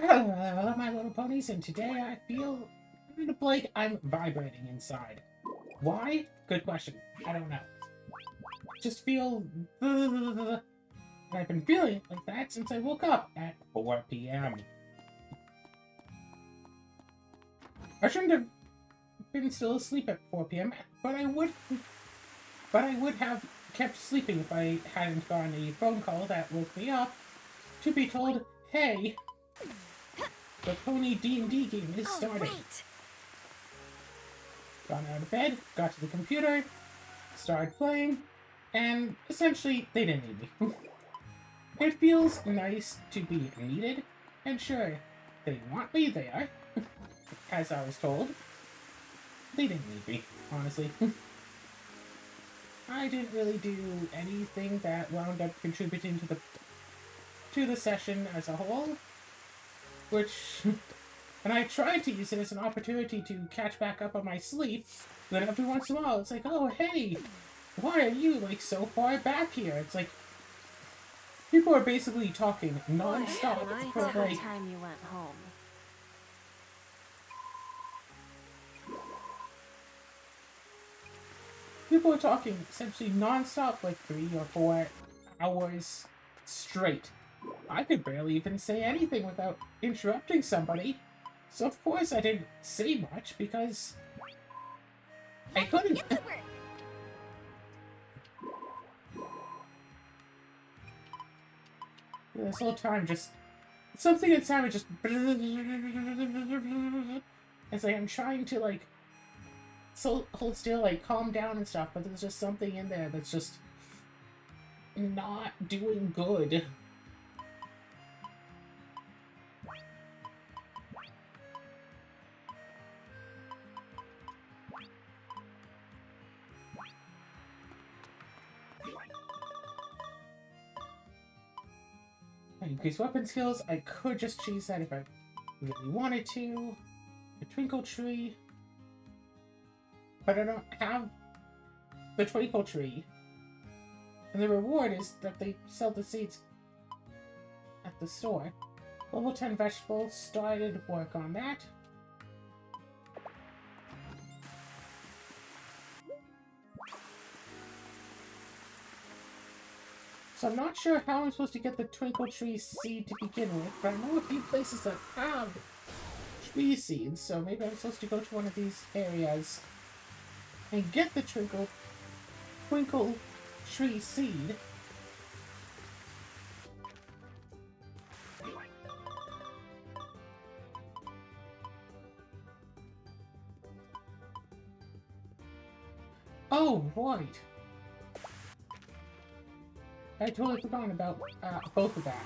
Hello, my little ponies, and today I feel kind of like I'm vibrating inside. Why? Good question. I don't know. Just feel. I've been feeling like that since I woke up at 4 p.m. I shouldn't have been still asleep at 4 p.m., but I would have kept sleeping if I hadn't gotten a phone call that woke me up to be told, "Hey, the Pony D&D game is starting." Right. Got out of bed, got to the computer, started playing, and essentially they didn't need me. It feels nice to be needed, and sure, they want me there, as I was told. They didn't need me, honestly. I didn't really do anything that wound up contributing to the session as a whole, which, and I tried to use it as an opportunity to catch back up on my sleep. Then every once in a while, it's like, oh hey, why are you like so far back here? It's like people are basically talking non-stop for like time you went home. people are talking essentially non-stop, like 3 or 4 hours straight. I could barely even say anything without interrupting somebody. So of course I didn't say much because I couldn't. This whole time just something inside me just it's like I'm trying to like hold still, like calm down and stuff, but there's just something in there that's just not doing good. Increase weapon skills. I could just choose that if I really wanted to. The Twinkle Tree. But I don't have the Twinkle Tree. And the reward is that they sell the seeds at the store. Level 10 vegetables. Started work on that. So I'm not sure how I'm supposed to get the Twinkle Tree seed to begin with, but I know a few places that have tree seeds, so maybe I'm supposed to go to one of these areas and get the Twinkle Tree seed. Oh, right. I totally forgot about both of that.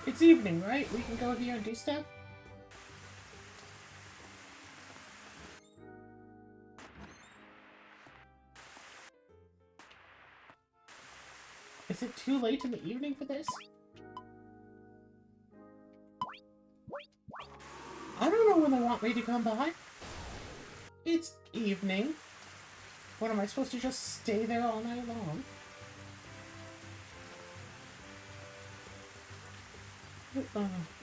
It's evening, right? We can go here and do stuff? Is it too late in the evening for this? I don't know when they want me to come by. It's evening. What, am I supposed to just stay there all night long?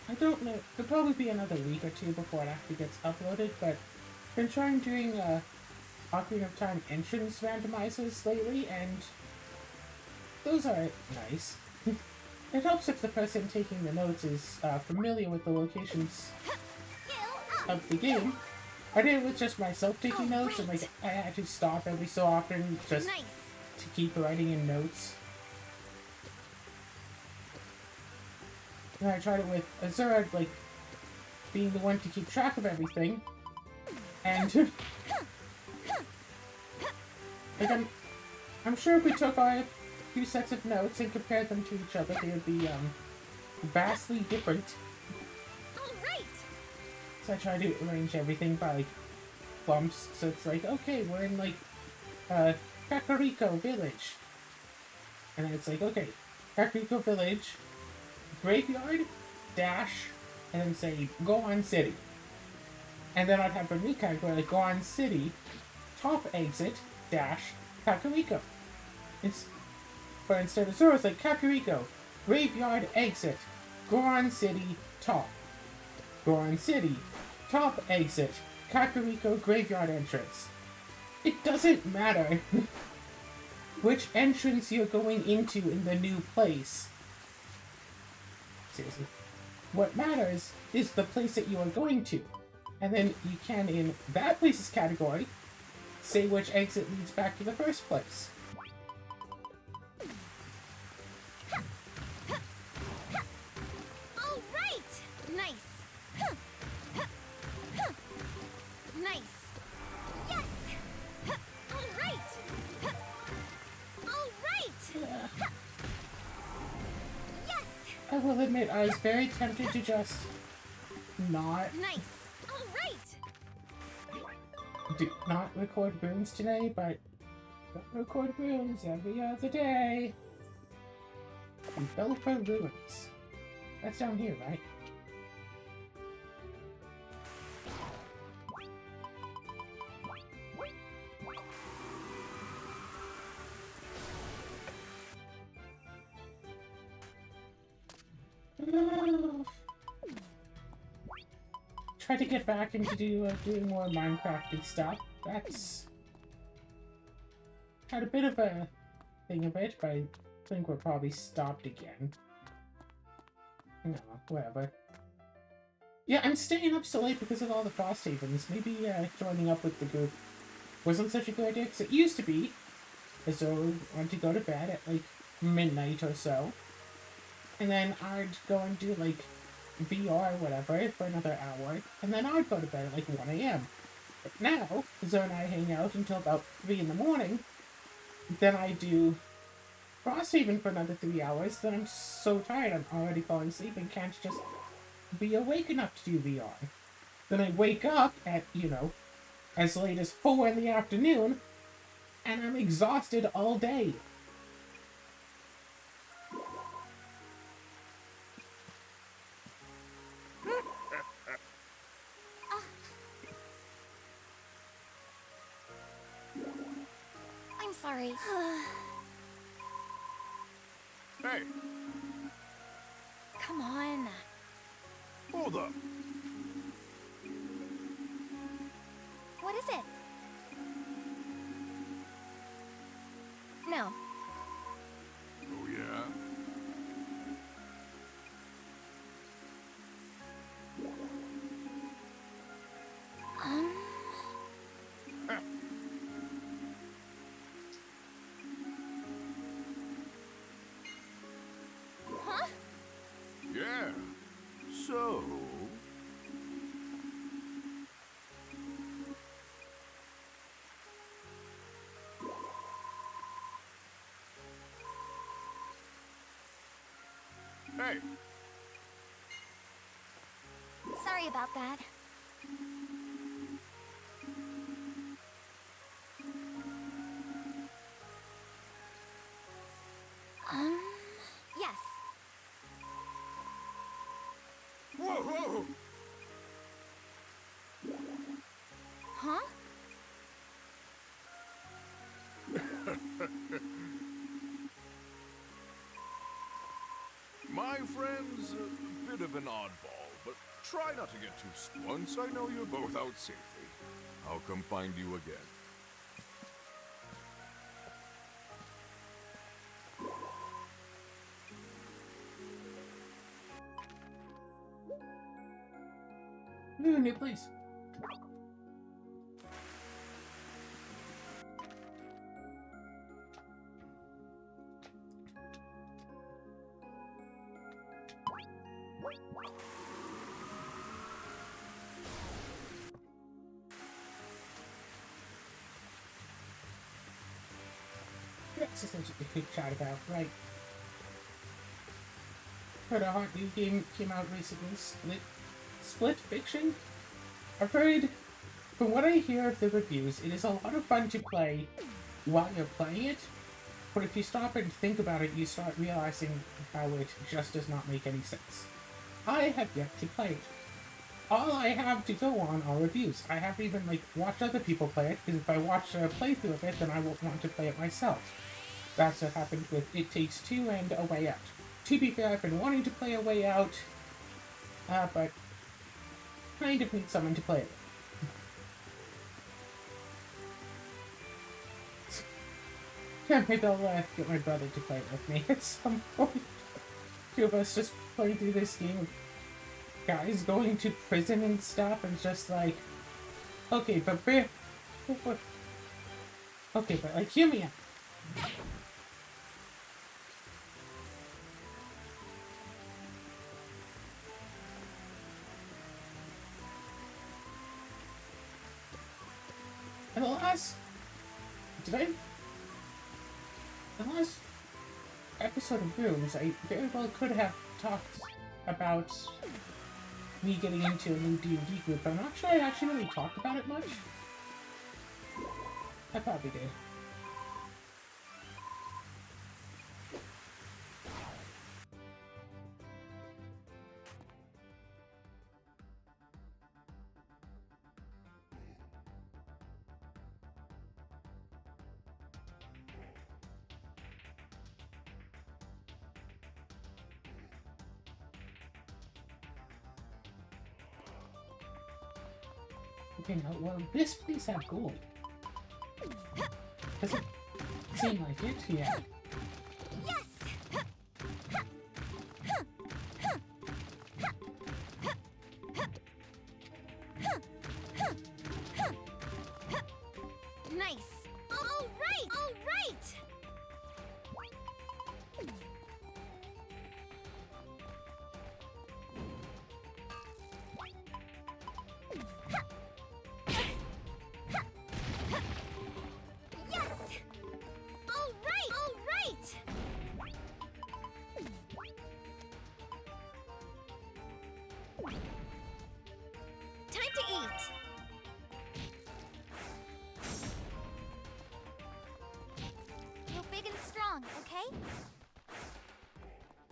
I don't know. It'll probably be another week or two before it actually gets uploaded, but I've been trying doing Ocarina of Time entrance randomizers lately, and those are nice. It helps if the person taking the notes is familiar with the locations of the game. I did it with just myself taking notes, and like I had to stop every so often just to keep writing in notes. And I tried it with Azura, like, being the one to keep track of everything. And like I'm sure if we took our few sets of notes and compared them to each other, they would be vastly different. So I try to arrange everything by like bumps. So it's like, okay, we're in like Kakariko Village. And then it's like, okay, Kakariko Village, Graveyard, Dash, and then say, go on City. And then I'd have a new character like, go on City, Top Exit, Dash, Kakariko. But instead of Zoro, it's like, Kakariko, Graveyard, Exit, Goron City, Top. Goron City, top exit, Kakariko graveyard entrance. It doesn't matter which entrance you're going into in the new place. Seriously. What matters is the place that you are going to. And then you can, in that place's category, say which exit leads back to the first place. All right! Nice! Nice! Yes! All right! All right! Yes! I will admit, I was very tempted to just not not record runes today, but don't record runes every other day. We go for runes. That's down here, right? Try to get back into doing more Minecrafting stuff. That's had a bit of a thing of it, but I think we're probably stopped again. No, whatever. Yeah, I'm staying up so late because of all the frost havens. Maybe joining up with the group wasn't such a good idea, because it used to be as though I wanted to go to bed at like midnight or so. And then I'd go and do like VR or whatever for another hour, and then I'd go to bed at like 1 a.m. But now, Zoe and I hang out until about 3 in the morning, then I do Frosthaven for another 3 hours, then I'm so tired I'm already falling asleep and can't just be awake enough to do VR. Then I wake up at, as late as 4 in the afternoon, and I'm exhausted all day. I'm sorry. Hey! Come on. Hold up! What is it? No. Oh, yeah? Heh. Huh? Yeah. So... Hey! Sorry about that. Yes. Whoa, whoa! Huh? My friend's a bit of an oddball, but try not to get too once I know you're both out safely, I'll come find you again. New place. That's essentially a quick chat about, right? Heard a hot new game came out recently, Split Fiction? I've heard, from what I hear of the reviews, it is a lot of fun to play while you're playing it, but if you stop and think about it, you start realizing how it just does not make any sense. I have yet to play it. All I have to go on are reviews. I haven't even, watched other people play it, because if I watch a playthrough of it, then I won't want to play it myself. That's what happened with It Takes Two and A Way Out. To be fair, I've been wanting to play A Way Out, but kind of need someone to play with. Yeah, maybe I'll get my brother to play with me at some point. Two of us just playing through this game of guys going to prison and stuff, and just like, okay, but okay, but like, hear me out. And the last episode of Rooms, I very well could have talked about me getting into a new D&D group, but I'm not sure I actually really talked about it much. I probably did. Okay, now, well, this place have gold. Doesn't seem like it, yeah. Nice. All right. All right. Yes. All right. All right. Time to eat. You're big and strong, okay?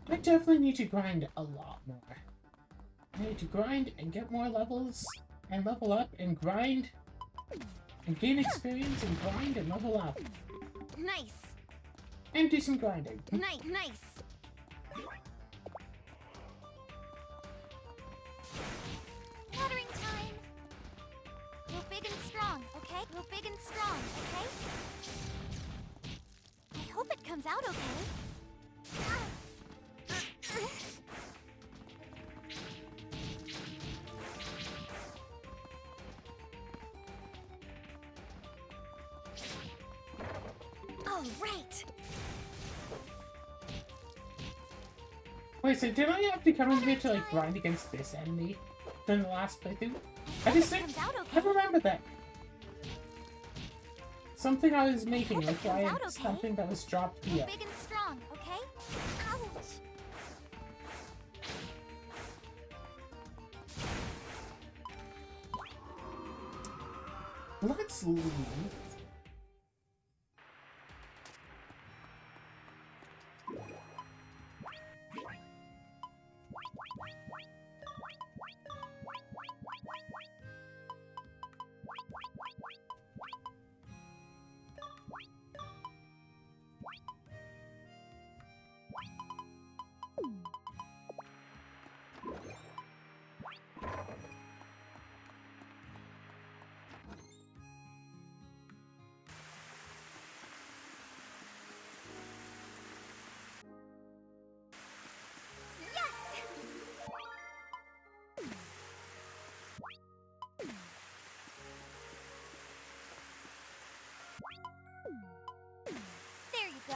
I definitely need to grind a lot more. I need to grind and get more levels, and level up, and grind, and gain experience, and grind, and level up. Nice. And do some grinding. Nice. Watering time. Grow big and strong, okay? Grow big and strong, okay? I hope it comes out okay. All right. Wait, so did I have to come in here to like grind against this enemy during the last playthrough? I just think Comes out I okay. remember that. Something I was making, hope it like comes I had out okay. something that was dropped Grow here. big and strong, okay? Ouch. Let's leave. There you go.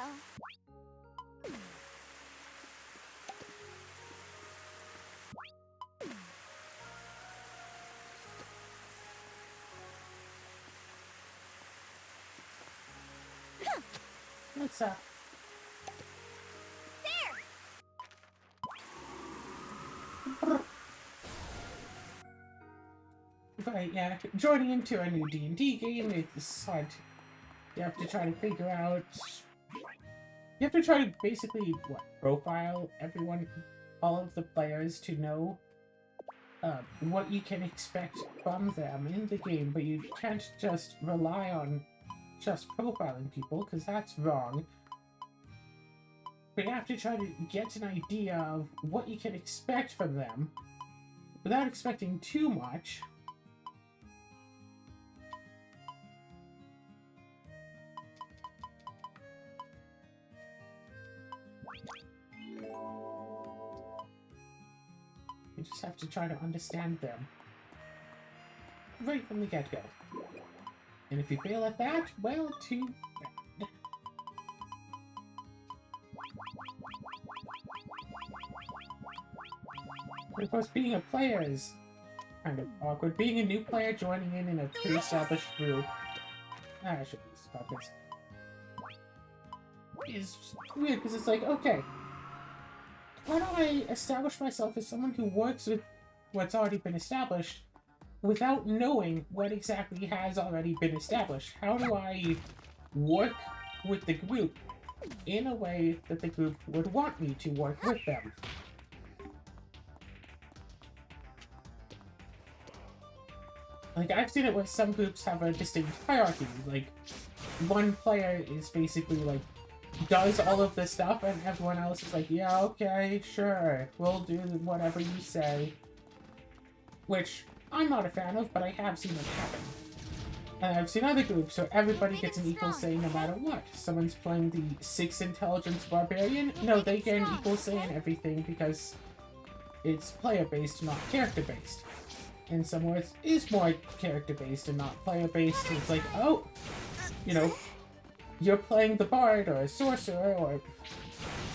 Let's There. Right, yeah. Joining into a new D&D game, it's hard. You have to try to figure out... You have to try to basically, profile everyone, all of the players to know what you can expect from them in the game, but you can't just rely on just profiling people, because that's wrong. But you have to try to get an idea of what you can expect from them, without expecting too much. You just have to try to understand them right from the get-go. And if you fail at that, well, too bad. But of course, being a player is kind of awkward. Being a new player joining in a pre-established group, I should be about this, is weird because it's like, okay, how do I establish myself as someone who works with what's already been established without knowing what exactly has already been established? How do I work with the group in a way that the group would want me to work with them? Like, I've seen it where some groups have a distinct hierarchy. Like, one player is basically, like, does all of this stuff, and everyone else is like, yeah, okay, sure, we'll do whatever you say. Which I'm not a fan of, but I have seen it happen. And I've seen other groups where everybody gets an equal say no matter what. Someone's playing the 6 intelligence barbarian, no, they get an equal say in everything because it's player-based, not character-based. And somewhere it is more character-based and not player-based. It's like, oh, you know, you're playing the bard or a sorcerer, or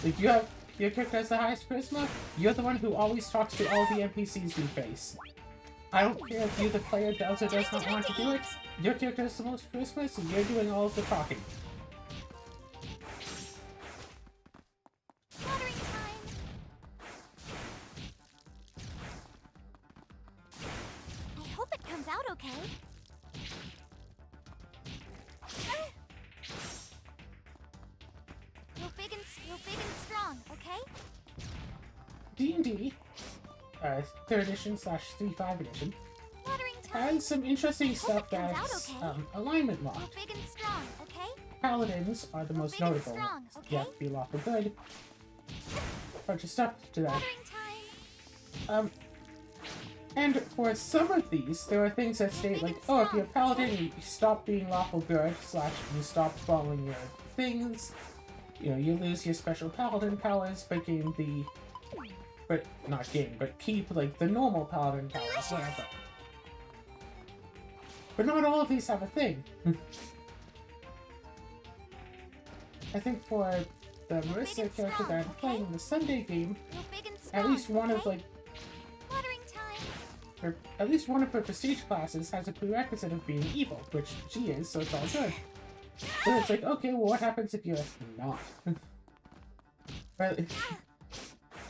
like your character has the highest charisma, you're the one who always talks to all the NPCs we face. I don't care if you, the player, does or does not want to do it. Your character has the most charisma, so you're doing all of the talking. Watering time. I hope it comes out okay. Go big and strong, okay? D&D, 3rd edition / 3.5 edition, Watering time. has some interesting stuff it comes that's out okay. alignment Go locked. big and strong, okay? Paladins are the most big and notable. strong, You okay? have to be lawful good. Bunch of stuff to that. Watering time. And for some of these, there are things that state like, oh, if you're a paladin, you stop being lawful good, / you stop following your things. You know, you lose your special paladin powers, but gain the... But not gain, but keep, like, the normal paladin powers, whatever. But not all of these have a thing. I think for the Marissa character that I'm playing in the Sunday game, Go big and strong, at least one of, okay? like, Watering time. or at least one of her prestige classes has a prerequisite of being evil, which she is, so it's all good. But it's like, okay, well, what happens if you're not? Or,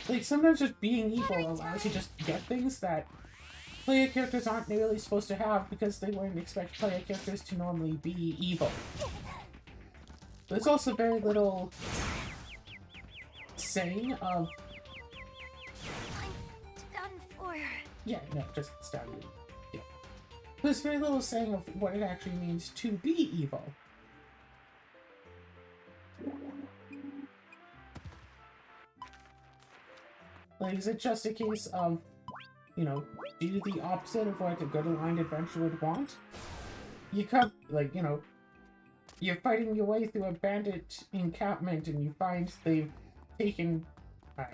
like, sometimes just being evil allows you to just get things that player characters aren't really supposed to have because they wouldn't expect player characters to normally be evil. There's also very little saying of... I'm done for. Yeah, no, just stab you. Yeah. There's very little saying of what it actually means to be evil. Like, is it just a case of, you know, do the opposite of what a good aligned adventurer would want? You come, like, you know, you're fighting your way through a bandit encampment and you find they've taken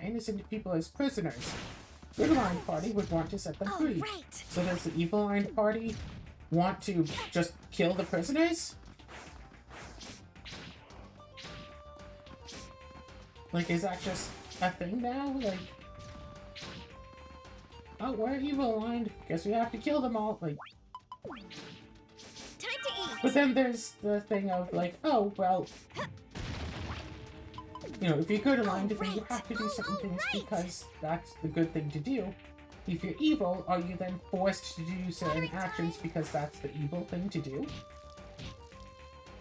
innocent people as prisoners. Good aligned party would want to set them free. Right. So does the evil aligned party want to just kill the prisoners? Like, is that just a thing now? Like, oh, we're evil aligned. Guess we have to kill them all. Like, Time to eat. but then there's the thing of like, oh, well, you know, if you're good aligned, then you have to do certain things because that's the good thing to do. If you're evil, are you then forced to do certain actions because that's the evil thing to do?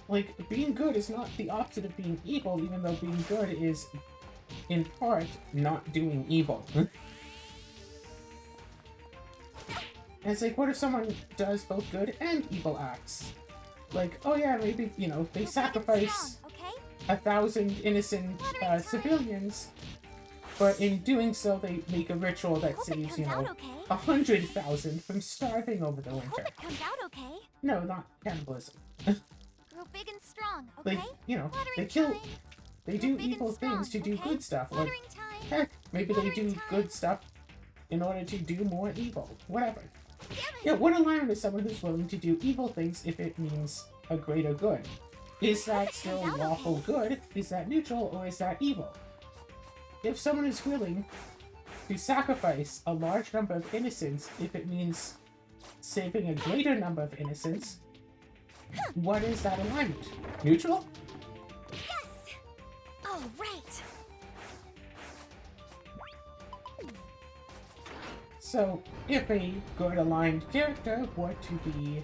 Like, being good is not the opposite of being evil, even though being good is, in part, not doing evil. And it's like, what if someone does both good and evil acts? Like, oh yeah, maybe, you know, they sacrifice Okay? 1,000 innocent civilians But in doing so, they make a ritual I that hope it saves, comes out okay. 100,000 from starving over the I hope winter. it comes out okay. No, not cannibalism. Grow big and strong, okay? They, Watering they kill, time. they Grow do big and evil strong, things to do okay? good stuff. Or, Watering time. heck, maybe they Watering do time. good stuff in order to do more evil. Whatever. Damn it. Yeah, what alignment is someone who's willing to do evil things if it means a greater good? Is that still lawful good? Is that neutral, or is that evil? If someone is willing to sacrifice a large number of innocents if it means saving a greater number of innocents, what is that alignment? Neutral? Yes! All right. So, if a good aligned character were to be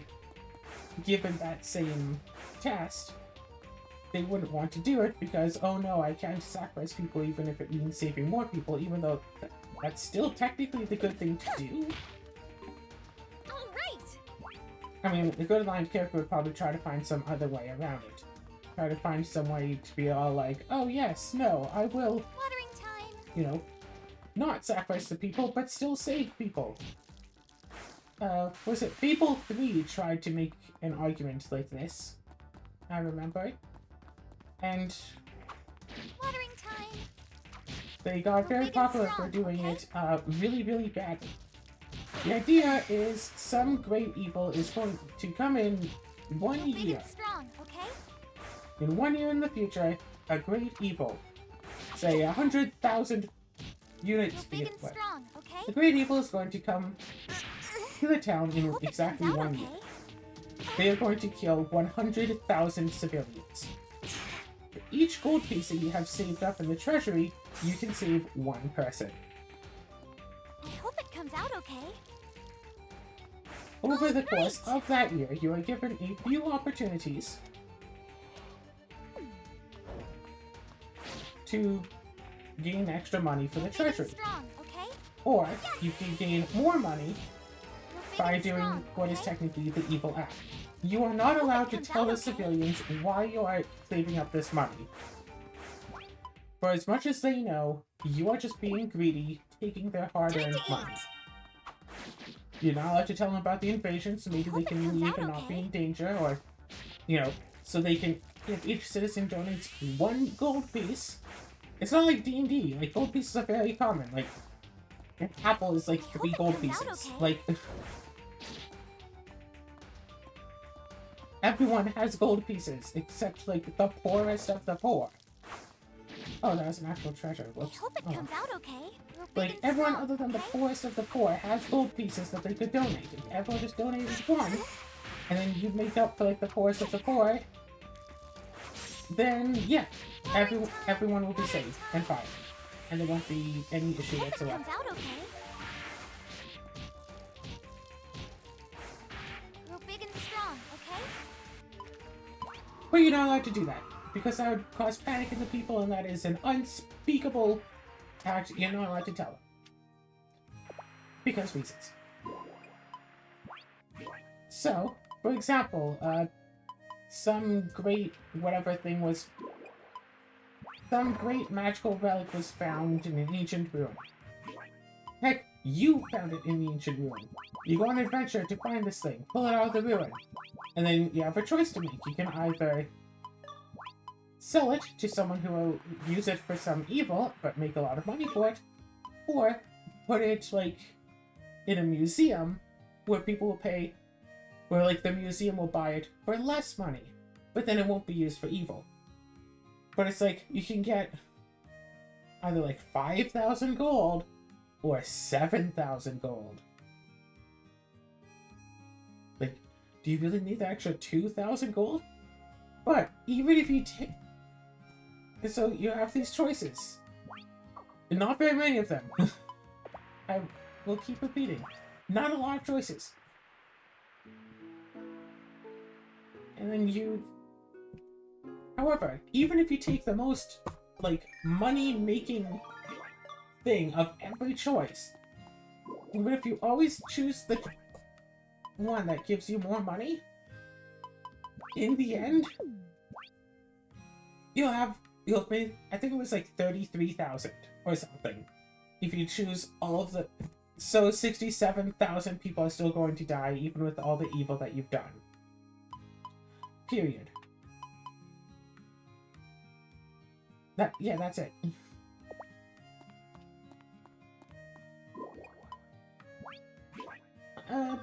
given that same test, they wouldn't want to do it because, oh no, I can't sacrifice people even if it means saving more people, even though that's still technically the good thing to do. All right. I mean, the good aligned character would probably try to find some other way around it. Try to find some way to be all like, oh yes, no, I will, Watering time. not sacrifice the people, but still save people. Was it Fable 3 tried to make an argument like this? I remember. And Watering time. they got very Big and popular for strong, doing okay? it really, really badly. The idea is some great evil is going to come in one Grow big year. and strong, okay? In 1 year in the future, a great evil, say 100,000 units. Grow big and strong, okay? The great evil is going to come to the town I in hope it exactly comes out 1 year. okay. They are going to kill 100,000 civilians. For each gold piece that you have saved up in the treasury, you can save one person. I hope it comes out okay. Over the course of that year, you are given a few opportunities to gain extra money for the Grow big and treasury. strong, okay? Or you can gain more money Grow big by and doing strong, what is okay? technically the evil act. You are not allowed to tell the civilians why you are saving up this money. For as much as they know, you are just being greedy, taking their hard-earned money. You're not allowed to tell them about the invasion, so maybe they can leave and not be in danger, or, so they can, if each citizen donates one gold piece, it's not like D&D, like, gold pieces are very common, like, an apple is like 3 gold pieces, like, everyone has gold pieces, except, like, the poorest of the poor. Oh, that was an actual treasure. I Whoops. hope it Oh. comes out okay. Grow big Like, and everyone strong, other than the okay? poorest of the poor has gold pieces that they could donate. If everyone just donated one, and then you make up for, like, the poorest of the poor, then, yeah, everyone will be safe and fine. And there won't be any issue I hope it whatsoever. comes out okay. Grow big and strong, okay? But you're not allowed to do that, because that would cause panic in the people, and that is an unspeakable act you're not allowed to tell them. Because reasons. So, for example, some great magical relic was found in an ancient ruin. Heck, you found it in the ancient ruin. You go on an adventure to find this thing, pull it out of the ruin, and then you have a choice to make. You can either sell it to someone who will use it for some evil, but make a lot of money for it, or put it, like, in a museum where people will pay, where, like, the museum will buy it for less money, but then it won't be used for evil. But it's like, you can get either, like, 5,000 gold or 7,000 gold. Like, do you really need the extra 2,000 gold? But even if you take... So you have these choices. And not very many of them. I will keep repeating. Not a lot of choices. And then you... However, even if you take the most, like, money-making thing of every choice, even if you always choose the one that gives you more money, in the end, you'll have you'll pay, I think it was like 33,000 or something. If you choose all of the... So 67,000 people are still going to die, even with all the evil that you've done. Period. Yeah, that's it.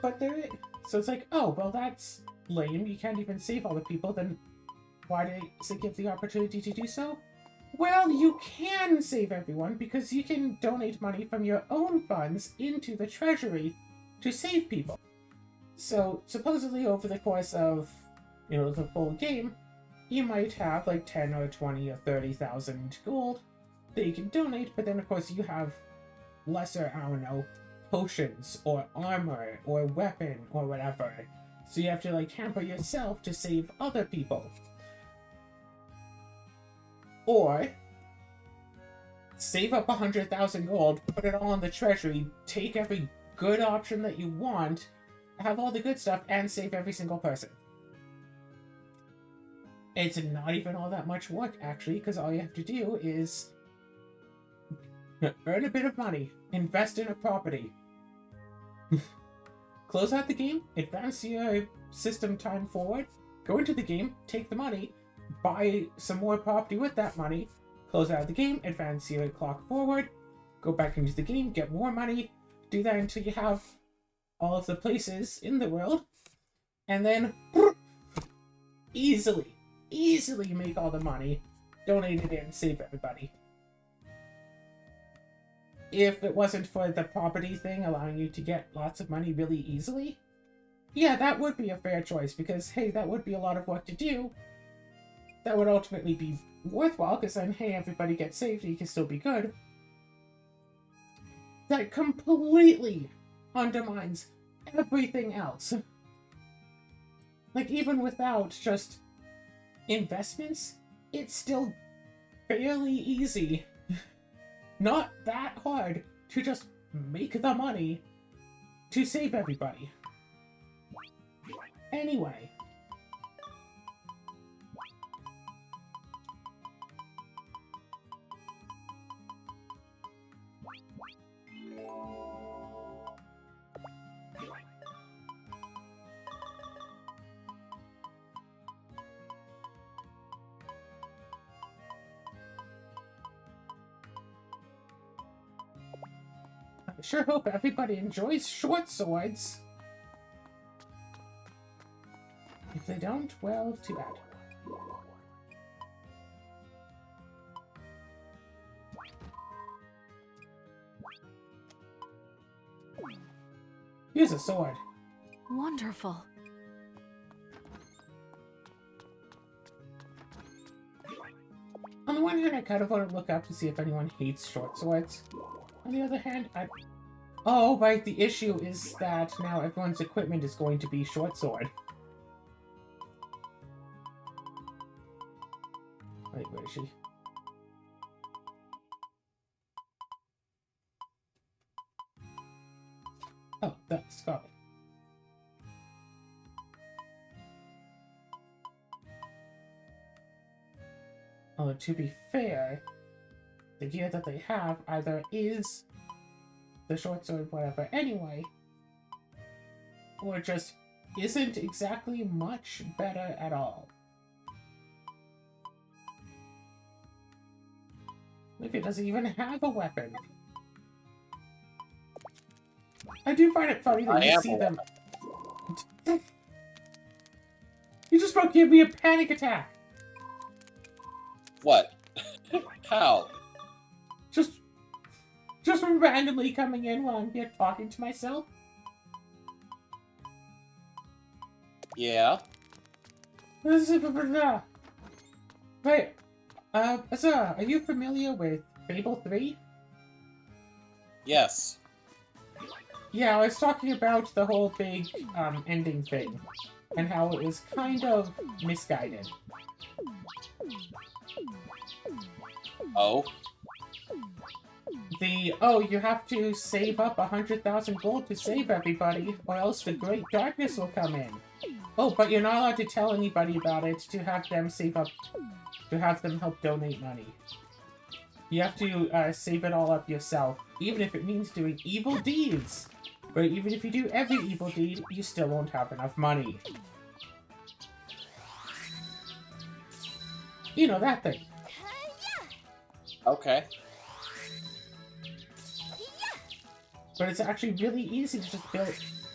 But there... So it's like, oh, well, that's lame. You can't even save all the people, then why does it give the opportunity to do so? Well, you can save everyone because you can donate money from your own funds into the treasury to save people. So, supposedly over the course of, the full game, you might have like 10 or 20 or 30,000 gold that you can donate, but then of course you have lesser, I don't know, potions or armor or weapon or whatever. So you have to like hamper yourself to save other people. Or save up 100,000 gold, put it all in the treasury, take every good option that you want, have all the good stuff, and save every single person. It's not even all that much work, actually, because all you have to do is earn a bit of money, invest in a property, close out the game, advance your system time forward, go into the game, take the money, buy some more property with that money, close out the game, advance your clock forward, go back into the game, get more money, do that until you have all of the places in the world, and then easily make all the money, donate it in, save everybody. If it wasn't for the property thing allowing you to get lots of money really easily, yeah, that would be a fair choice, because, hey, that would be a lot of work to do. That would ultimately be worthwhile, because then, hey, everybody gets saved, you can still be good. That completely undermines everything else. Like, even without just investments, it's still fairly easy. Not that hard to just make the money to save everybody. Anyway. I sure hope everybody enjoys short swords. If they don't, well, too bad. Here's a sword. Wonderful. On the one hand, I kind of want to look up to see if anyone hates short swords. On the other hand, Oh, right, the issue is that now everyone's equipment is going to be short sword. Wait, where is she? Oh, that's got it. Although, to be fair, the gear that they have either is the short sword, whatever, anyway, or just isn't exactly much better at all. Maybe it doesn't even have a weapon. I do find it funny that you see them. You just about gave me a panic attack. What? How? Just randomly coming in while I'm here talking to myself. Yeah. Wait, sir, are you familiar with Fable 3? Yes. Yeah, I was talking about the whole big ending thing, and how it was kind of misguided. Oh? Oh, you have to save up 100,000 gold to save everybody, or else the Great Darkness will come in. Oh, but you're not allowed to tell anybody about it to have them save up, to have them help donate money. You have to save it all up yourself, even if it means doing evil deeds. But even if you do every evil deed, you still won't have enough money. You know, that thing. Okay. But it's actually really easy to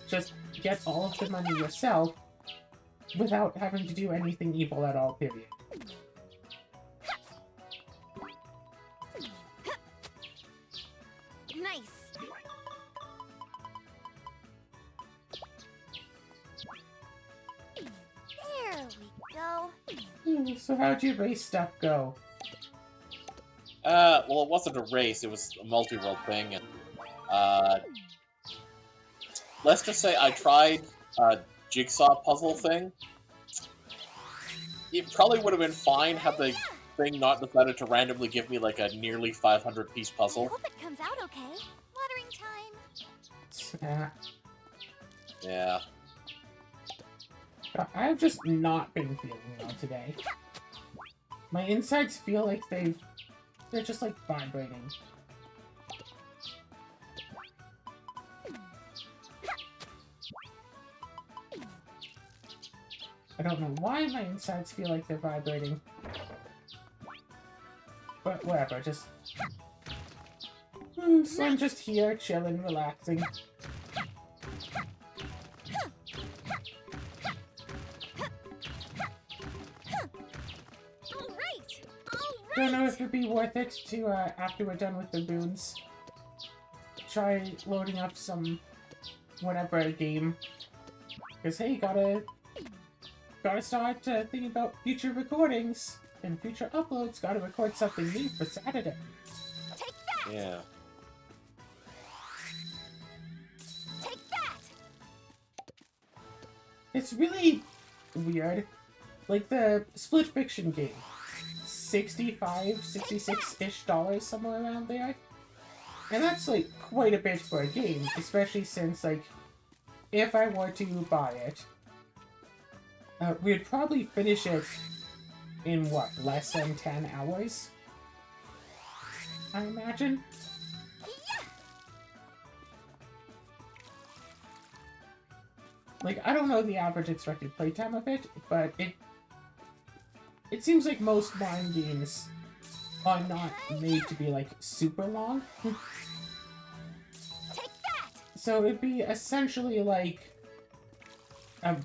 just get all of the money yourself without having to do anything evil at all, period. Nice. There we go. So how'd your race stuff go? Well, it wasn't a race, it was a multi-world thing, and, let's just say I tried a jigsaw puzzle thing. It probably would have been fine had the thing not decided to randomly give me, like, a nearly 500-piece I puzzle. hope it comes out okay. Watering time. Yeah. I've just not been feeling well today. My insides feel like they're just like vibrating. I don't know why my insides feel like they're vibrating. But whatever, just... So I'm just here, chilling, relaxing. Don't know if it'd be worth it to, after we're done with the runes, try loading up some whatever game. Because, hey, gotta start thinking about future recordings and future uploads. Gotta record something new for Saturday. Take that. Yeah. Take that. It's really weird. Like the Split Fiction game. $65, $66-ish dollars, somewhere around there. And that's, like, quite a bit for a game, especially since, like, if I were to buy it, we'd probably finish it in, what, less than 10 hours? I imagine? Like, I don't know the average expected playtime of it, but it seems like most modern games are not made to be, like, super long. So it'd be essentially like a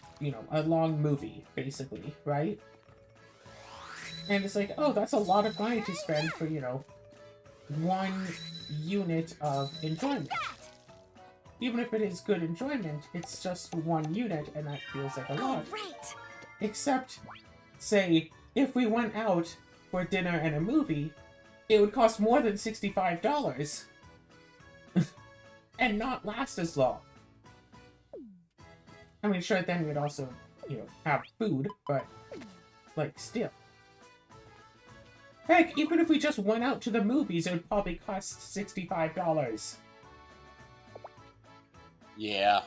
long movie, basically, right? And it's like, oh, that's a lot of money to spend for, one unit of enjoyment. Even if it is good enjoyment, it's just one unit, and that feels like a lot. Right. Except, say, if we went out for dinner and a movie, it would cost more than $65. And not last as long. I mean, sure, then we'd also, have food, but, like, still. Heck, even if we just went out to the movies, it would probably cost $65. Yeah.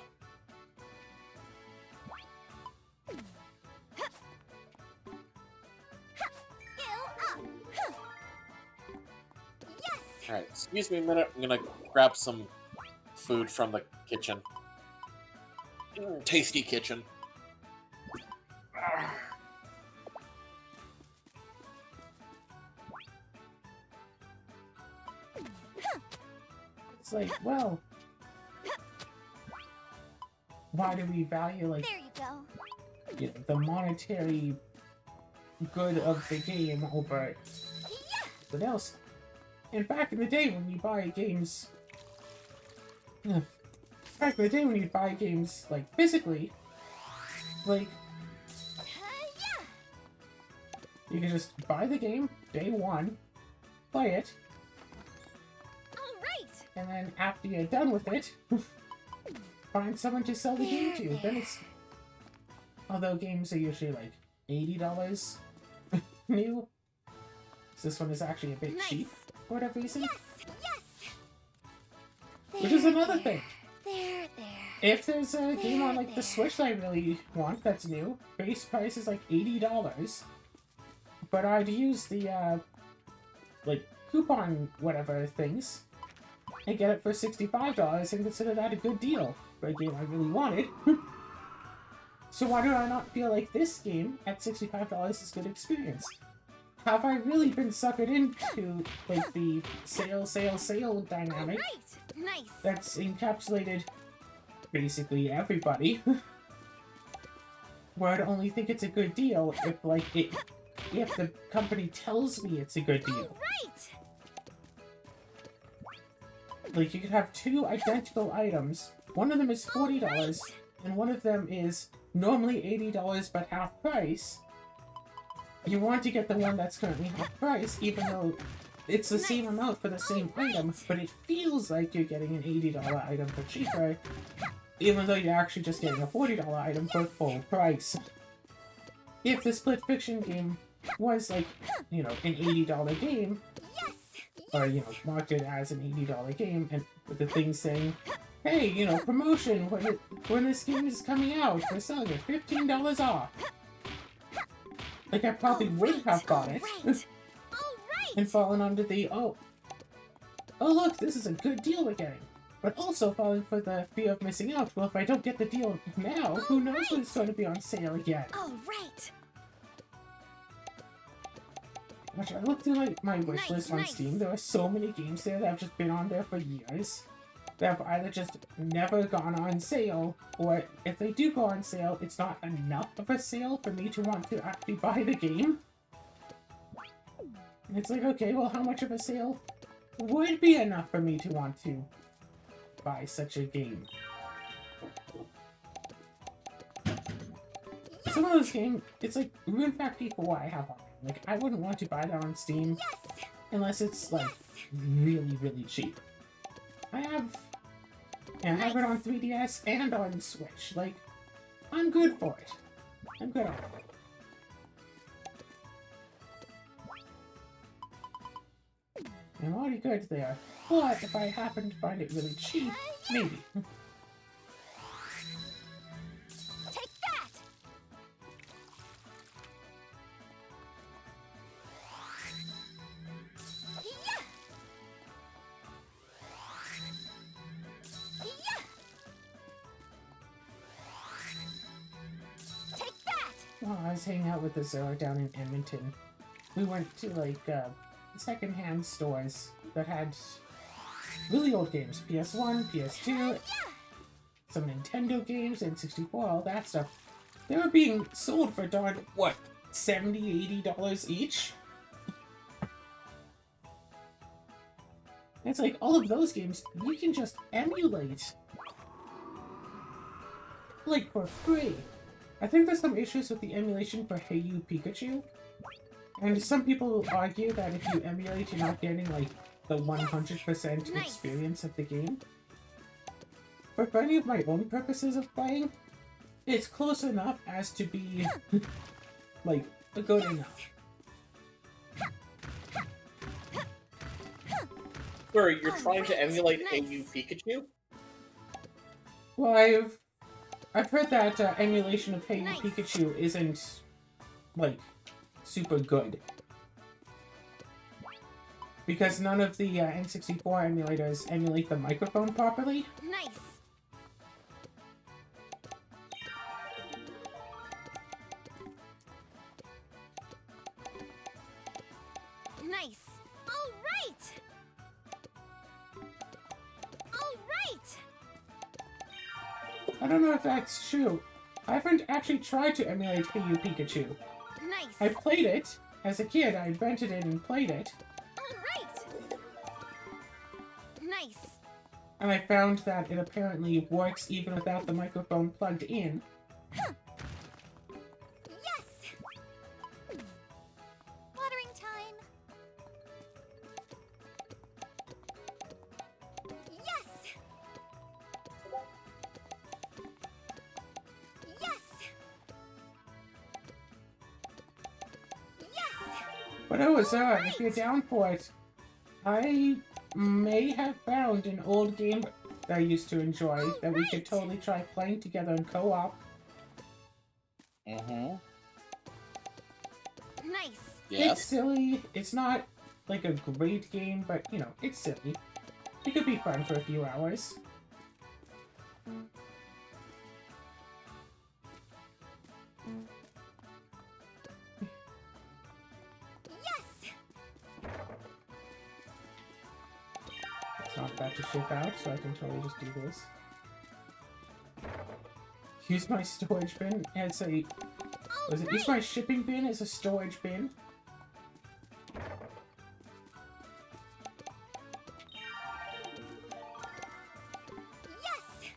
Alright, excuse me a minute. I'm gonna grab some food from the kitchen. Tasty kitchen. It's like, well, why do we value, like, There you go. the monetary good of the game over something else? And back in the day when you buy games... Back in the day when you buy games, like, physically, like, you can just buy the game, day one, play it, and then after you're done with it, find someone to sell the game to. Then it's... Although games are usually, like, $80 new, so this one is actually a bit cheap, for whatever reason. Yes. Which is another thing. There. If there's a game on like the Switch that I really want that's new, base price is like $80. But I'd use the like coupon whatever things and get it for $65 and consider that a good deal for a game I really wanted. So why do I not feel like this game at $65 is a good experience? Have I really been suckered into like the sale dynamic Nice. that's encapsulated basically everybody? Where I'd only think it's a good deal if the company tells me it's a good deal. Right. Like, you could have two identical items. One of them is $40, and one of them is normally $80 but half price. You want to get the one that's currently half price, even though it's the same amount for the same item, but it feels like you're getting an $80 item for cheaper, even though you're actually just getting a $40 item for full price. If the Split Fiction game was like, you know, an $80 game, or, you know, marketed as an $80 game, and with the thing saying, hey, you know, promotion, when this game is coming out, we're selling it $15 off. Like, I probably would have bought it, and fallen under the, oh look, this is a good deal we're getting. But also falling for the fear of missing out. Well, if I don't get the deal now, who knows when it's going to be on sale again. All right. Which I looked through my wish list on Steam. There are so many games there that have just been on there for years. That have either just never gone on sale, or if they do go on sale, it's not enough of a sale for me to want to actually buy the game. And it's like, okay, well, how much of a sale would be enough for me to want to buy such a game? Some of those games, it's like Rune Factory 4 I have on. Like, I wouldn't want to buy that on Steam unless it's, like, really, really cheap. I have it on 3DS and on Switch. Like, I'm good for it. I'm good on it. I'm already good there. But if I happen to find it really cheap, maybe. Take that. Well, I was hanging out with the Zero down in Edmonton. We went to, like, second-hand stores that had really old games. PS1, PS2, some Nintendo games, N64, all that stuff. They were being sold for darn, what, $70, $80 each? It's like, all of those games, you can just emulate. Like, for free. I think there's some issues with the emulation for Hey You Pikachu. And some people argue that if you emulate, you're not getting, like, the 100% experience of the game. But for any of my own purposes of playing, it's close enough as to be, like, good enough. Sorry, you're trying to emulate Hey You Pikachu? Well, I've heard that emulation of Hey You Pikachu isn't, like, super good. Because none of the N64 emulators emulate the microphone properly. Nice. Nice. All right. All right. I don't know if that's true. I haven't actually tried to emulate Hey You Pikachu. Nice. I played it as a kid. I rented it and played it. All right. Nice. And I found that it apparently works even without the microphone plugged in. Yes. Watering time. Yes. Yes. But oh, Zara, if you're down for it, I may have found an old Game that I used to enjoy that we could totally try playing together in co-op. Mm-hmm. Nice. Yes. It's silly. It's not like a great game, but you know, it's silly. It could be fun for a few hours. Yes. It's not bad to ship out, so I can totally just do this. Use my storage bin as a... Was it use my shipping bin as a storage bin? Yes.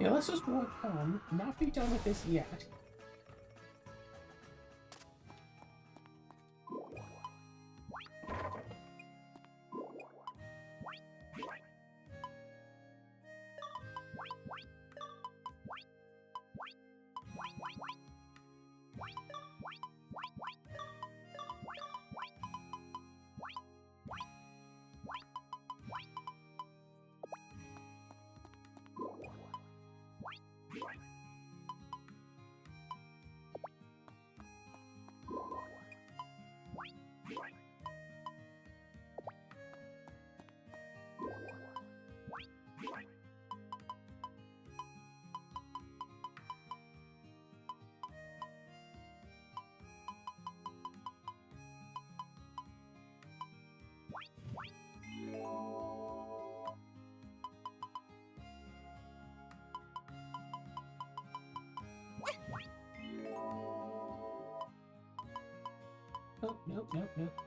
Yeah, let's just walk home, not be done with this yet. Oh, nope, nope, nope.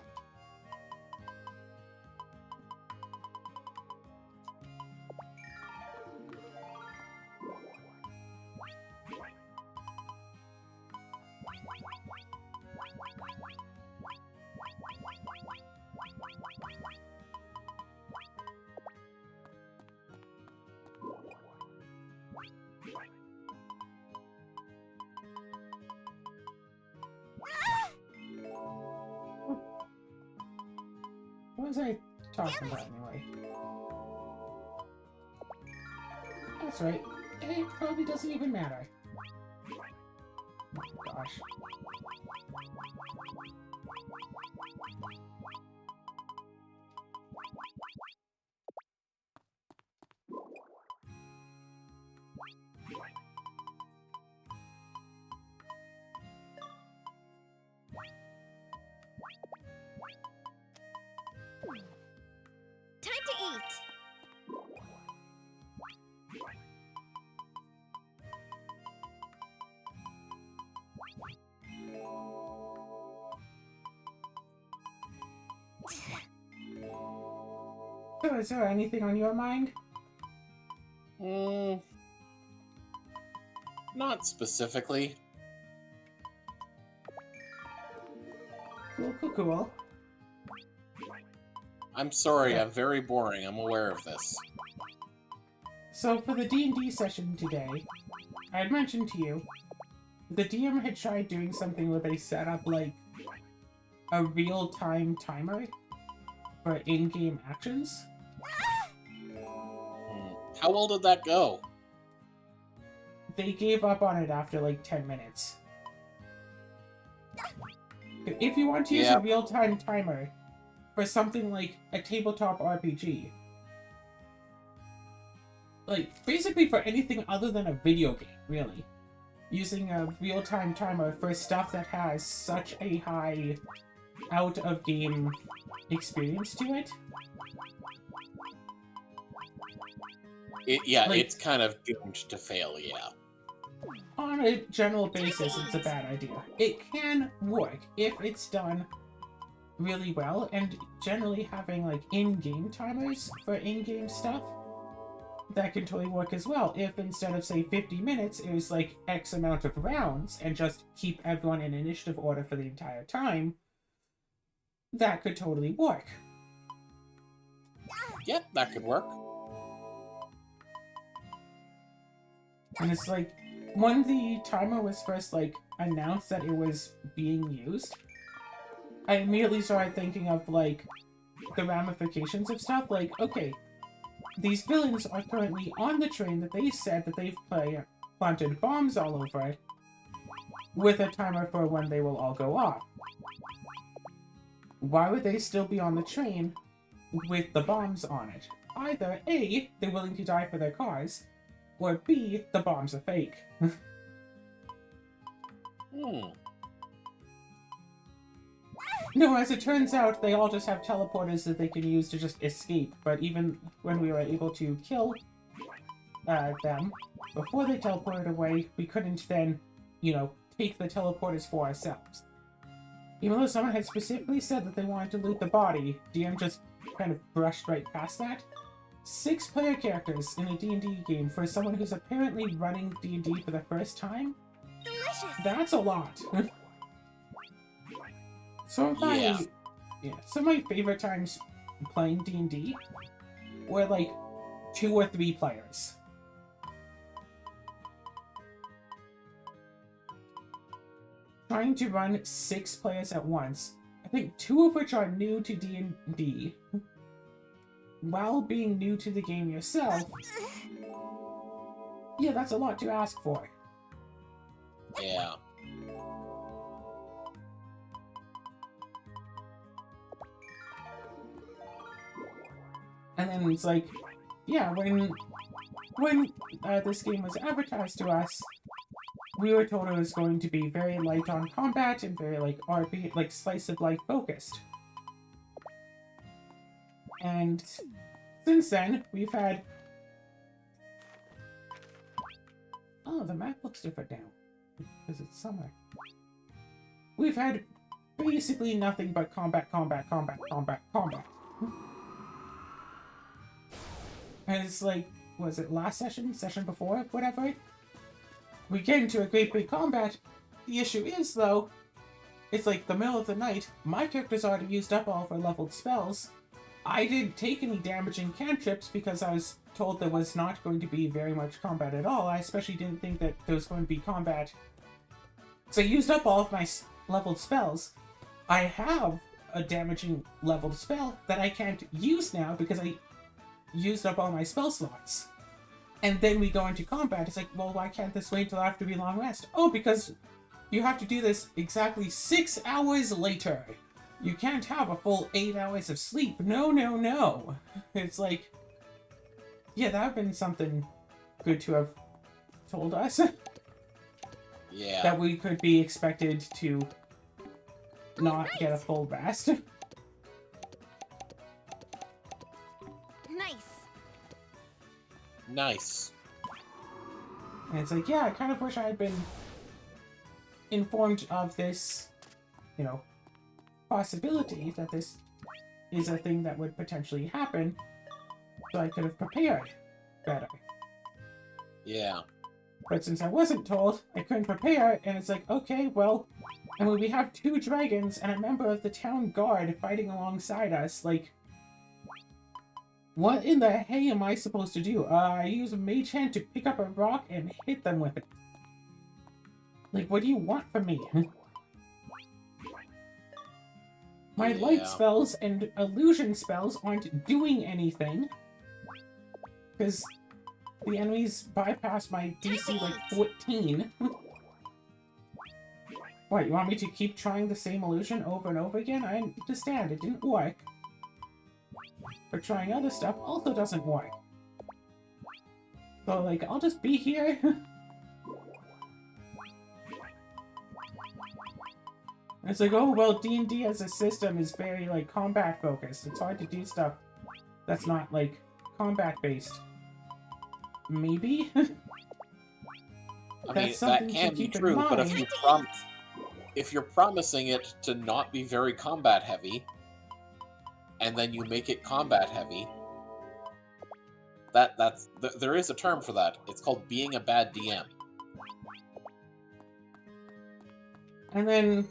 What was I talking about anyway? That's right. It probably doesn't even matter. Oh, gosh. Time to eat. So, is there anything on your mind? Not specifically. Cool, cool, cool. I'm sorry, I'm very boring. I'm aware of this. So, for the D&D session today, I had mentioned to you, the DM had tried doing something where they set up, like, a real-time timer for in-game actions. How well did that go? They gave up on it after, like, 10 minutes. If you want to use a real-time timer for something like a tabletop RPG, like, basically for anything other than a video game, really, using a real-time timer for stuff that has such a high out-of-game experience to it. It's kind of doomed to fail, yeah. On a general basis, it's a bad idea. It can work if it's done really well, and generally having, like, in-game timers for in-game stuff, that can totally work as well. If instead of, say, 50 minutes, it was, like, X amount of rounds, and just keep everyone in initiative order for the entire time, that could totally work. Yep, that could work. And it's like, when the timer was first, like, announced that it was being used, I immediately started thinking of, like, the ramifications of stuff. Like, okay, these villains are currently on the train that they said that they've planted bombs all over it, with a timer for when they will all go off. Why would they still be on the train with the bombs on it? Either A, they're willing to die for their cause, or B, the bombs are fake. No, as it turns out, they all just have teleporters that they can use to just escape, but even when we were able to kill them, before they teleported away, we couldn't then, you know, take the teleporters for ourselves. Even though someone had specifically said that they wanted to loot the body, DM just kind of brushed right past that. 6 player characters in a D&D game for someone who's apparently running D&D for the first time? Delicious. That's a lot. Some of my favorite times playing D&D were like 2 or 3 players. Trying to run 6 players at once, I think 2 of which are new to D&D, while being new to the game yourself, yeah, that's a lot to ask for. Yeah. And then it's like, yeah, when this game was advertised to us, we were told it was going to be very light on combat and very like RP, like slice of life focused. And since then, we've had... Oh, the map looks different now, because it's summer. We've had basically nothing but combat. And it's like, was it last session? Session before? Whatever? We get into a great big combat. The issue is, though, it's like the middle of the night. My character's already used up all of her leveled spells. I didn't take any damaging cantrips because I was told there was not going to be very much combat at all. I especially didn't think that there was going to be combat. So I used up all of my leveled spells. I have a damaging leveled spell that I can't use now because I used up all my spell slots. And then we go into combat. It's like, well, why can't this wait until after we long rest? Oh, because you have to do this exactly 6 hours later. You can't have a full 8 hours of sleep. No. It's like, yeah, that would have been something good to have told us. Yeah. That we could be expected to not get a full rest. Nice. And it's like, yeah, I kind of wish I had been informed of this, you know, possibility that this is a thing that would potentially happen, so I could have prepared better. Yeah. But since I wasn't told, I couldn't prepare, and it's like, okay, well, I mean, we have 2 dragons and a member of the town guard fighting alongside us, like, what in the hey am I supposed to do? I use a mage hand to pick up a rock and hit them with it. Like, what do you want from me? My light spells and illusion spells aren't doing anything. Because the enemies bypass my DC like 14. What, you want me to keep trying the same illusion over and over again? I understand, it didn't work. But trying other stuff also doesn't work. So, like, I'll just be here. It's like, oh, well, D&D as a system is very, like, combat-focused. It's hard to do stuff that's not, like, combat-based. Maybe? I mean, that can be true, but if you're promising it to not be very combat-heavy, and then you make it combat-heavy, there is a term for that. It's called being a bad DM. And then,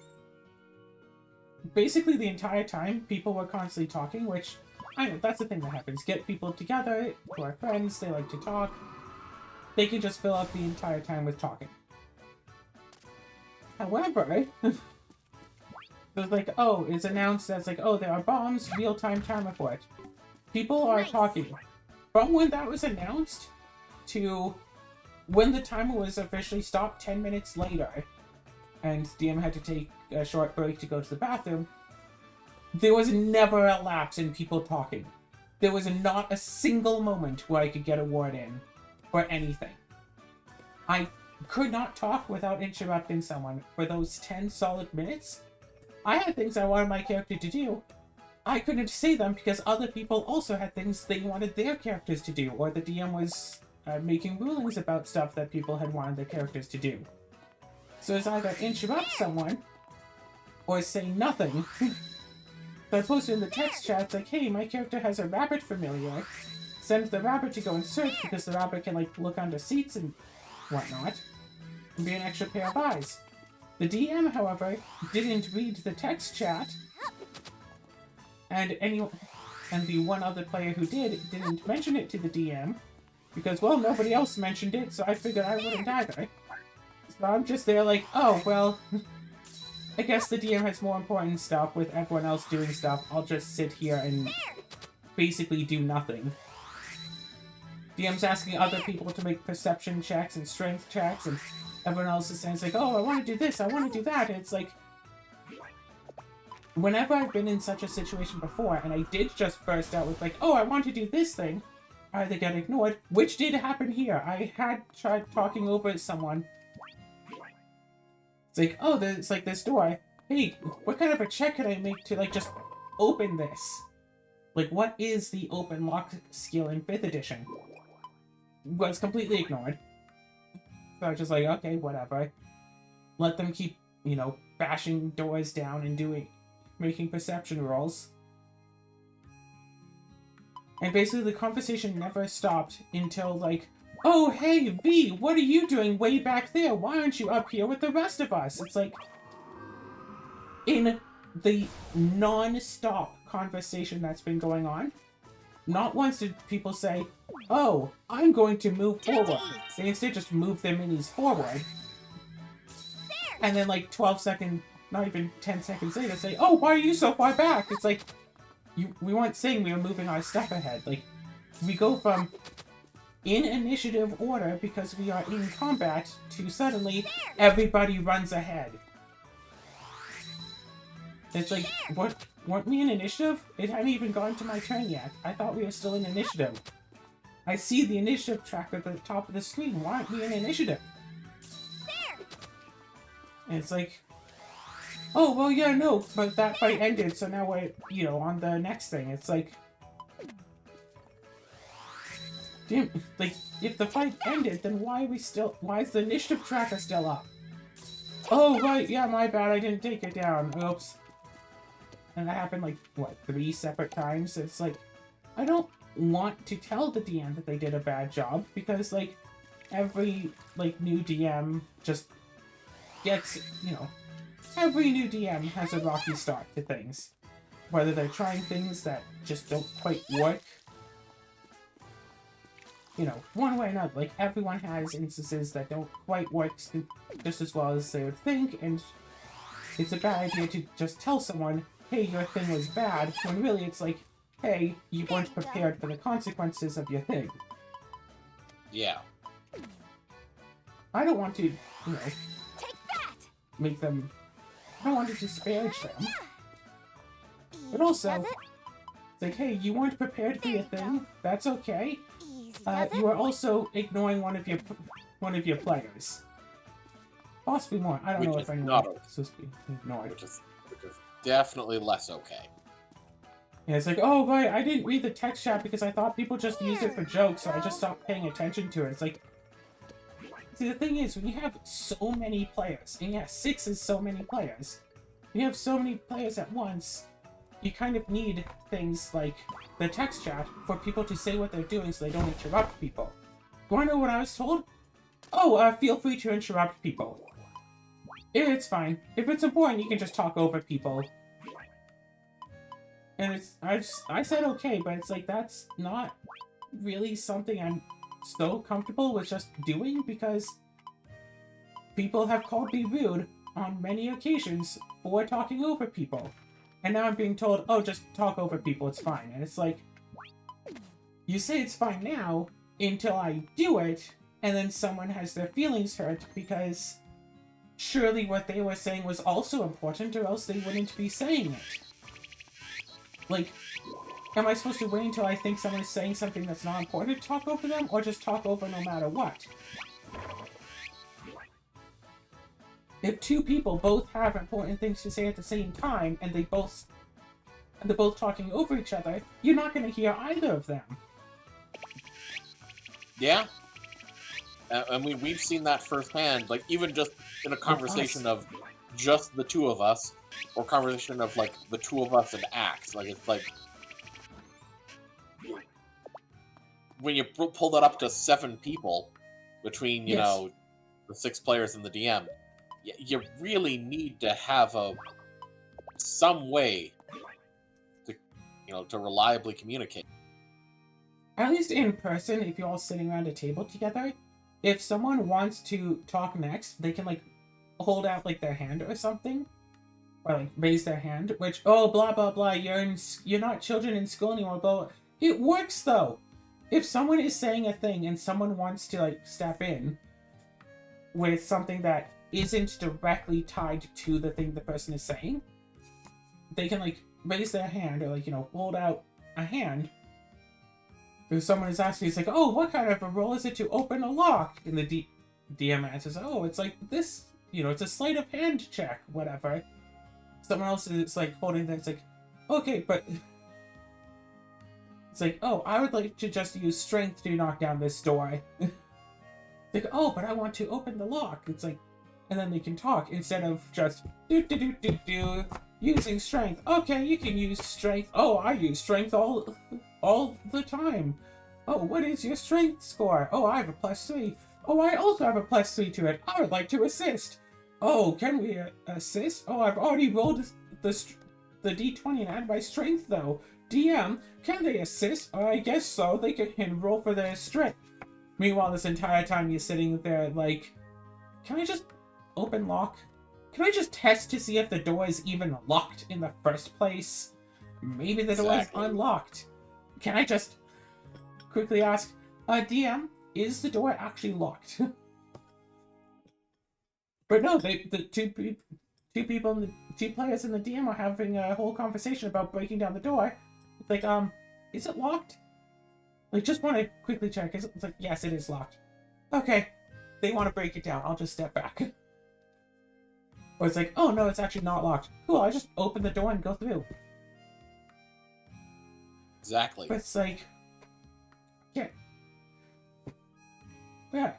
basically the entire time, people were constantly talking, which, I know, that's the thing that happens. Get people together, who are friends, they like to talk. They can just fill up the entire time with talking. However, So it's like, oh, it's announced that's like, oh, there are bombs, real-time timer for it. People are talking. From when that was announced to when the timer was officially stopped 10 minutes later, and DM had to take a short break to go to the bathroom, there was never a lapse in people talking. There was not a single moment where I could get a word in for anything. I could not talk without interrupting someone for those 10 solid minutes. I had things I wanted my character to do. I couldn't say them because other people also had things they wanted their characters to do, or the DM was making rulings about stuff that people had wanted their characters to do. So it's either interrupt someone, or say nothing. So I posted in the text chat, it's like, hey, my character has a rabbit familiar. Send the rabbit to go and search because the rabbit can, like, look under seats and whatnot. And be an extra pair of eyes. The DM, however, didn't read the text chat. And the one other player who didn't mention it to the DM. Because, well, nobody else mentioned it, so I figured I wouldn't either. So I'm just there like, oh, well, I guess the DM has more important stuff with everyone else doing stuff. I'll just sit here and basically do nothing. DM's asking other people to make perception checks and strength checks, and everyone else is saying, it's like, oh, I want to do this, I want to do that. And it's like, whenever I've been in such a situation before, and I did just burst out with like, oh, I want to do this thing, I either get ignored, which did happen here. I had tried talking over someone. It's like, oh, there's like this door. Hey, what kind of a check can I make to like just open this? Like, what is the open lock skill in 5th edition? Was completely ignored. So I was just like, okay, whatever. Let them keep, you know, bashing doors down and making perception rolls. And basically the conversation never stopped until like, oh, hey, V, what are you doing way back there? Why aren't you up here with the rest of us? It's like, in the non-stop conversation that's been going on, not once did people say, oh, I'm going to move forward. They instead just move their minis forward. And then like 12 seconds, not even 10 seconds later, say, oh, why are you so far back? It's like, we weren't saying we were moving our stuff ahead. Like, we go from in initiative order because we are in combat to suddenly everybody runs ahead. It's like, weren't we in initiative? It hadn't even gone to my turn yet. I thought we were still in initiative. I see the initiative tracker at the top of the screen. Why aren't we in initiative? And it's like, oh, well, yeah, no, but that fight ended, so now we're, you know, on the next thing. It's like, damn, like, if the fight ended, then why is the initiative tracker still up? Oh, right, yeah, my bad, I didn't take it down. Oops. And that happened, like, what, 3 separate times? It's like, I don't want to tell the DM that they did a bad job, because, like, every, like, new DM just gets, you know, every new DM has a rocky start to things. Whether they're trying things that just don't quite work. You know, one way or another. Like, everyone has instances that don't quite work just as well as they would think, and it's a bad idea to just tell someone, hey, your thing was bad, when really it's like, hey, you weren't prepared for the consequences of your thing. Yeah. I don't want to, you know, make them... I don't want to disparage them. But also, it's like, hey, you weren't prepared for your thing. That's okay. You are also ignoring one of your players. Possibly more. I don't know if anyone is supposed to be ignored. Which is definitely less okay. Yeah, it's like, oh, right, I didn't read the text chat because I thought people just used it for jokes, so I just stopped paying attention to it. It's like, see, the thing is, when you have so many players, and yeah, 6 is so many players, when you have so many players at once, you kind of need things like the text chat for people to say what they're doing so they don't interrupt people. You wanna know what I was told? Oh, feel free to interrupt people. It's fine. If it's important, you can just talk over people. And I said okay, but it's like, that's not really something I'm so comfortable with just doing, because people have called me rude on many occasions for talking over people. And now I'm being told, oh, just talk over people, it's fine. And it's like, you say it's fine now until I do it, and then someone has their feelings hurt because surely what they were saying was also important, or else they wouldn't be saying it. Like, am I supposed to wait until I think someone is saying something that's not important to talk over them, or just talk over no matter what? If two people both have important things to say at the same time, and they're both talking over each other, you're not going to hear either of them. Yeah. And we've seen that firsthand, like, even just in a conversation of just the two of us, or conversation of, like, the two of us and Axe. Like, it's like, when you pull that up to 7 people, between, you know, the 6 players and the DM, you really need to have some way to, you know, to reliably communicate. At least in person, if you're all sitting around a table together, if someone wants to talk next, they can, like, hold out, like, their hand or something. Or, like, raise their hand, which, oh, blah, blah, blah, you're not children in school anymore, blah, blah. It works, though! If someone is saying a thing and someone wants to, like, step in with something that isn't directly tied to the thing the person is saying, they can, like, raise their hand or, like, you know, hold out a hand. If someone is asking, it's like, oh, what kind of a roll is it to open a lock? And the DM answers, oh, it's like this, you know, it's a sleight of hand check, whatever. Someone else is, like, holding that, it's like, okay, but... It's like, oh, I would like to just use strength to knock down this door. It's like, oh, but I want to open the lock. It's like, and then they can talk instead of just do using strength. Okay, you can use strength. Oh, I use strength all the time. Oh, what is your strength score? Oh, I have a +3. Oh, I also have a +3 to it. I would like to assist. Oh, can we assist? Oh, I've already rolled the d20 and add my strength though. DM, can they assist? I guess so. They can roll for their strength. Meanwhile, this entire time you're sitting there like, can I just open lock? Can I just test to see if the door is even locked in the first place? Maybe the door is unlocked. Can I just quickly ask, DM, is the door actually locked? But no, the two players and the DM are having a whole conversation about breaking down the door. It's like, is it locked? Like, just want to quickly check. It's like, yes, it is locked. Okay, they want to break it down. I'll just step back. Or it's like, oh no, it's actually not locked. Cool, I just open the door and go through. Exactly. But it's like, yeah. Yeah.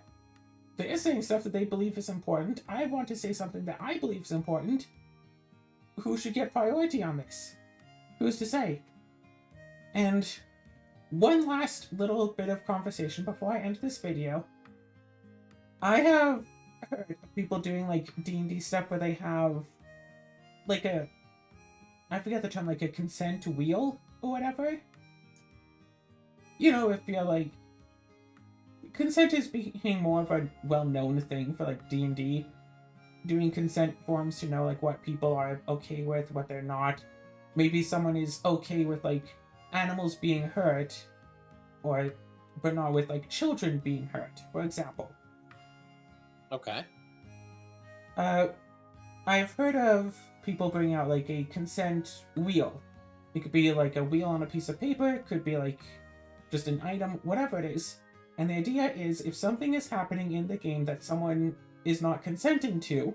They're saying stuff that they believe is important. I want to say something that I believe is important. Who should get priority on this? Who's to say? And one last little bit of conversation before I end this video. I have heard of people doing, like, D&D stuff where they have, like, I forget the term, like a consent wheel or whatever. You know, if you're, like, consent is becoming more of a well-known thing for, like, D&D. Doing consent forms to know, like, what people are okay with, what they're not. Maybe someone is okay with, like, animals being hurt, but not with, like, children being hurt, for example. Okay. I've heard of people bringing out, like, a consent wheel. It could be, like, a wheel on a piece of paper. It could be, like, just an item, whatever it is. And the idea is, if something is happening in the game that someone is not consenting to,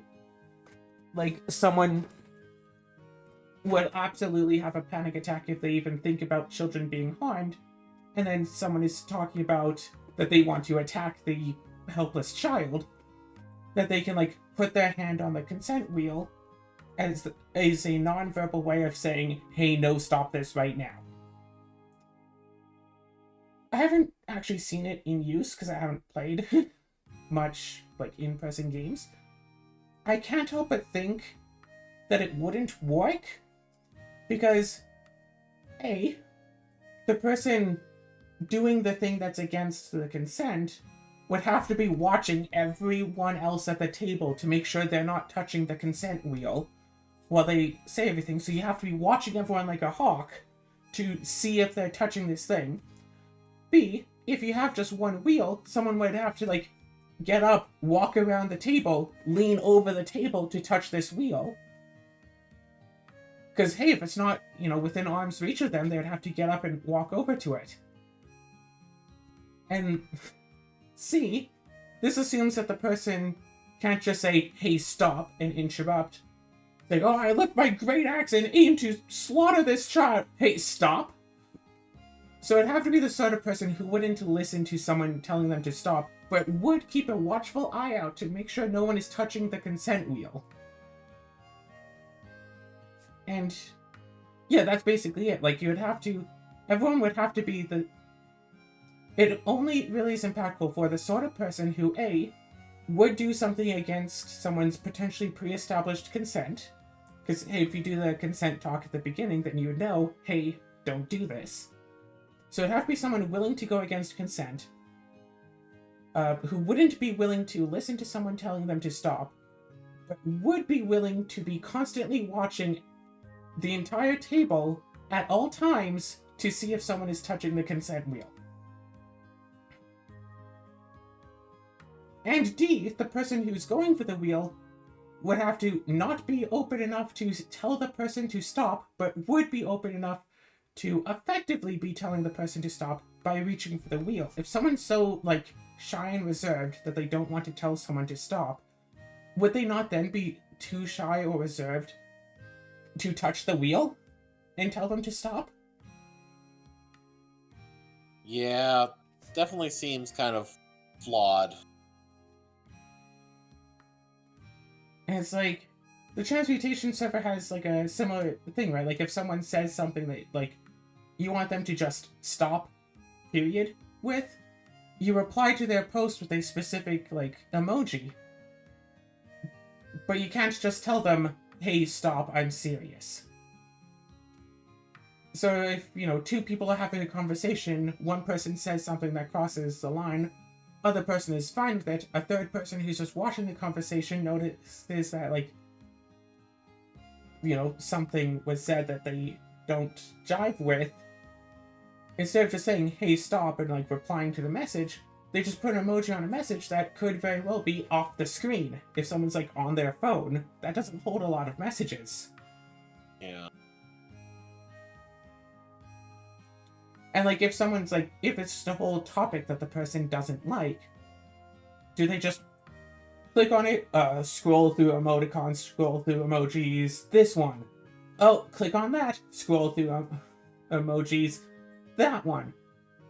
like, someone would absolutely have a panic attack if they even think about children being harmed, and then someone is talking about that they want to attack the helpless child, that they can, like, put their hand on the consent wheel as a non-verbal way of saying, hey, no, stop this right now. I haven't actually seen it in use because I haven't played much, like, in-person games. I can't help but think that it wouldn't work because, A, the person doing the thing that's against the consent would have to be watching everyone else at the table to make sure they're not touching the consent wheel while they say everything. So you have to be watching everyone like a hawk to see if they're touching this thing. B, if you have just one wheel, someone would have to, like, get up, walk around the table, lean over the table to touch this wheel. Because, hey, if it's not, you know, within arm's reach of them, they'd have to get up and walk over to it. And C, this assumes that the person can't just say, hey, stop, and interrupt. Like, oh, I lift my great axe and aim to slaughter this child. Hey, stop. So it'd have to be the sort of person who wouldn't listen to someone telling them to stop, but would keep a watchful eye out to make sure no one is touching the consent wheel. And yeah, that's basically it. Like, you would have to, everyone would have to be the, it only really is impactful for the sort of person who, A, would do something against someone's potentially pre-established consent. Because, hey, if you do the consent talk at the beginning, then you would know, hey, don't do this. So it'd have to be someone willing to go against consent, who wouldn't be willing to listen to someone telling them to stop, but would be willing to be constantly watching the entire table at all times to see if someone is touching the consent wheel. And D, the person who's going for the wheel would have to not be open enough to tell the person to stop, but would be open enough to effectively be telling the person to stop by reaching for the wheel. If someone's so, like, shy and reserved that they don't want to tell someone to stop, would they not then be too shy or reserved to touch the wheel and tell them to stop? Yeah, definitely seems kind of flawed. And it's like, the transmutation server has, like, a similar thing, right? Like, if someone says something that, like, you want them to just stop, period, with, you reply to their post with a specific, like, emoji. But you can't just tell them, hey, stop, I'm serious. So if, you know, two people are having a conversation, one person says something that crosses the line, other person is fine with it, a third person who's just watching the conversation notices that, like, you know, something was said that they don't jive with, instead of just saying, hey, stop, and, like, replying to the message, they just put an emoji on a message that could very well be off the screen. If someone's, like, on their phone, that doesn't hold a lot of messages. Yeah. And, like, if someone's, like, if it's just a whole topic that the person doesn't like, do they just click on it, scroll through emoticons, scroll through emojis, this one. Oh, click on that, scroll through emojis, that one.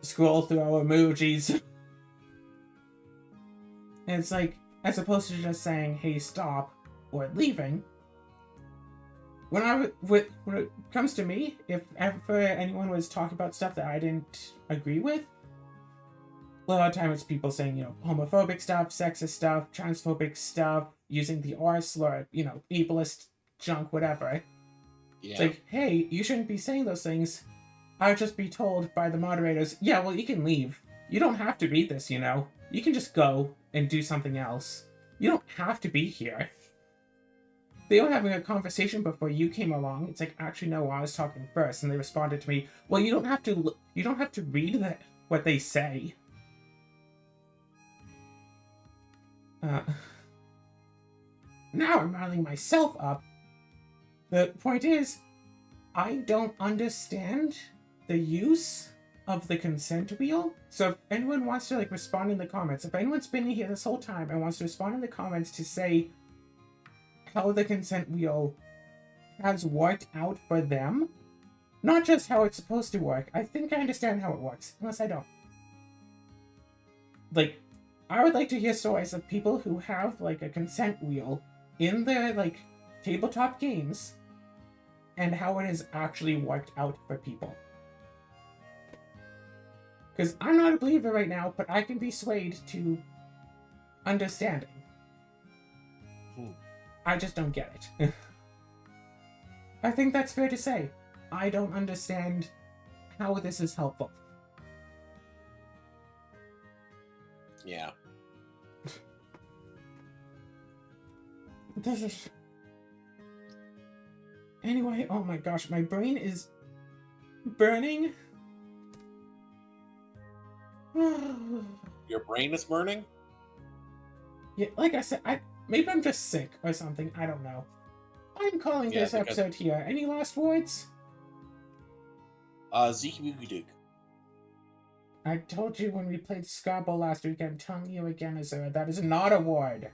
Scroll through our emojis. And it's like, as opposed to just saying, hey, stop, or leaving, when it comes to me, if ever anyone was talking about stuff that I didn't agree with, a lot of time it's people saying, you know, homophobic stuff, sexist stuff, transphobic stuff, using the R slur, you know, ableist junk, whatever. Yeah. It's like, hey, you shouldn't be saying those things. I'll just be told by the moderators, yeah, well, you can leave. You don't have to read this, you know. You can just go and do something else. You don't have to be here. They were having a conversation before you came along. It's like, actually, no, I was talking first. And they responded to me, well, you don't have to read what they say. Now I'm riling myself up. The point is, I don't understand the use of the consent wheel. So if anyone wants to, like, respond in the comments, if anyone's been here this whole time and wants to respond in the comments to say how the consent wheel has worked out for them, not just how it's supposed to work. I think I understand how it works, unless I don't. Like, I would like to hear stories of people who have, like, a consent wheel in their, like, tabletop games and how it has actually worked out for people. Because I'm not a believer right now, but I can be swayed to understanding. I just don't get it. I think that's fair to say. I don't understand how this is helpful. Yeah. This is... Anyway, oh my gosh, my brain is burning. Your brain is burning? Yeah, like I said, maybe I'm just sick or something. I don't know. I'm calling this episode here. Any last words? Zeke. I told you when we played Scrabble last week, I'm telling you again, Azura, that is not a word.